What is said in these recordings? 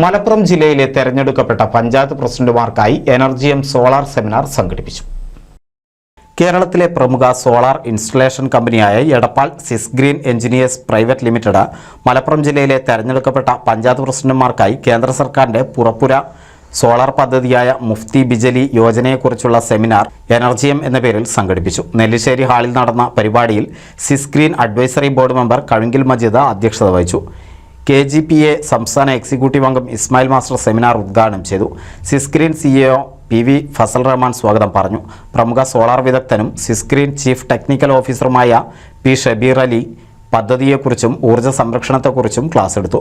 മലപ്പുറം ജില്ലയിലെ തെരഞ്ഞെടുക്കപ്പെട്ട പഞ്ചായത്ത് പ്രസിഡന്റുമാർക്കായി എനർജിയം സോളാർ സെമിനാർ സംഘടിപ്പിച്ചു. കേരളത്തിലെ പ്രമുഖ സോളാർ ഇൻസ്റ്റലേഷൻ കമ്പനിയായ Edappal Sysgreen engineers private limited Malappuram ജില്ലയിലെ തെരഞ്ഞെടുക്കപ്പെട്ട പഞ്ചായത്ത് പ്രസിഡന്റുമാർക്കായി കേന്ദ്ര സർക്കാരിന്റെ പുറപ്പുര സോളാർ പദ്ധതിയായ മുഫ്തി ബിജലി യോജനയെക്കുറിച്ചുള്ള സെമിനാർ എനർജിയം എന്ന പേരിൽ സംഘടിപ്പിച്ചു. നെല്ലിശ്ശേരി ഹാളിൽ നടന്ന പരിപാടിയിൽ Sysgreen advisory board member Kazhungil Majeed അധ്യക്ഷത വഹിച്ചു. KGPA സംസ്ഥാന എക്സിക്യൂട്ടീവ് അംഗം ഇസ്മായിൽ മാസ്റ്റർ സെമിനാർ ഉദ്ഘാടനം ചെയ്തു. സിസ്ഗ്രീൻ CEO PV ഫസൽ റഹ്മാൻ സ്വാഗതം പറഞ്ഞു. പ്രമുഖ സോളാർ വിദഗ്ധനും സിസ്ഗ്രീൻ ചീഫ് ടെക്നിക്കൽ ഓഫീസറുമായ P ഷബീർ അലി പദ്ധതിയെക്കുറിച്ചും ഊർജ്ജ സംരക്ഷണത്തെക്കുറിച്ചും ക്ലാസ് എടുത്തു.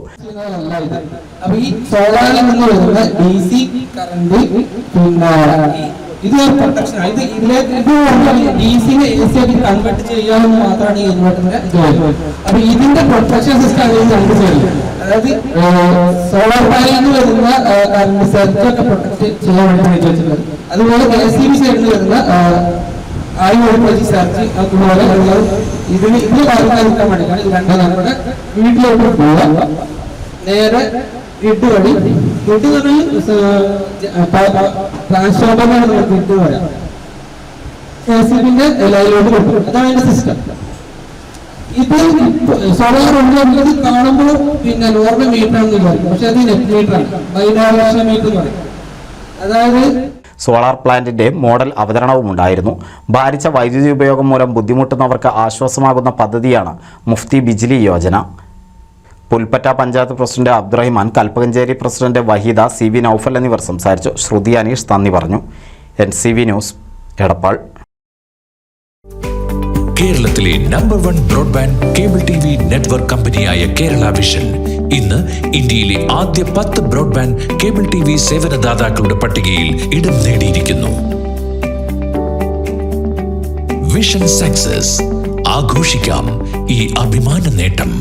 ഇത് പ്രൊട്ടക്ഷൻ ആണ്. ഡിസിനെ AC ആക്കി കൺവേർട്ട് ചെയ്യാമെന്ന് മാത്രമാണ് ഈ ഇൻവെർട്ടറിന്റെ ജോലി. അപ്പൊ ഇതിന്റെ പ്രൊട്ടക്ഷൻ സിസ്റ്റം കണ്ടു ചെയ്യുന്നത്, അതായത് സോളാർ പാനലിൽ നിന്ന് വരുന്ന കറണ്ട് സർക്യൂട്ടൊക്കെ പ്രൊട്ടക്ട് ചെയ്യാൻ വേണ്ടി വെച്ചിട്ടുള്ളത്. അതുപോലെ KCB സൈഡിൽ വരുന്ന വോൾട്ടേജ് ചാർജ് അതുപോലെ ഇതിന് ബാധിക്കാതിരിക്കാൻ വേണ്ടിയിട്ടാണ് ഇത് രണ്ടും നമ്മുടെ വീട്ടിലോട്ട് പോവുക. നേരെ ഗ്രിഡ് വഴി, ഗ്രിഡ് ട്രാൻസ്ഫോമറിനാണ് നമുക്ക് ഗ്രിഡ് വരാം. KCBന്റെ ലൈനിലോട്ട് കൊടുക്കും. അതാണ് അതിന്റെ സിസ്റ്റം. ഇത് സോളാർ ഉള്ളത് കാണുമ്പോൾ പിന്നെ നോർമൽ മീറ്റർ ആണെന്ന് പറയും, പക്ഷെ അത് നെറ്റ് മീറ്റർ ആണ്, ബൈഡയറക്ഷണൽ മീറ്റർ എന്ന് പറയും. അതായത് സോളാർ പ്ലാന്റിന്റെ മോഡൽ അവതരണവും ഉണ്ടായിരുന്നു. ഭാരിച്ച വൈദ്യുതി ഉപയോഗം മൂലം ബുദ്ധിമുട്ടുന്നവർക്ക് ആശ്വാസമാകുന്ന പദ്ധതിയാണ് Mufti Bijli Yojana. Pulpatta panchayat president Abdurahiman, Kalpakanchery president Waheeda, CV Noufal എന്നിവർ സംസാരിച്ചു. ശ്രുതി അനീഷ് നന്ദി പറഞ്ഞു. NCV news, Edappal. കേരളത്തിലെ number 1 broadband cable TV network കമ്പനിയായ കേരള വിഷൻ ഇന്ന് ഇന്ത്യയിലെ ആദ്യ 10 ബ്രോഡ്ബാൻഡ് കേബിൾ TV സേവനദാതാക്കളുടെ പട്ടികയിൽ ഇടം നേടിയിരിക്കുന്നു. വിഷൻ സക്സസ്, ആഘോഷിക്കാം ഈ അഭിമാന നേട്ടം.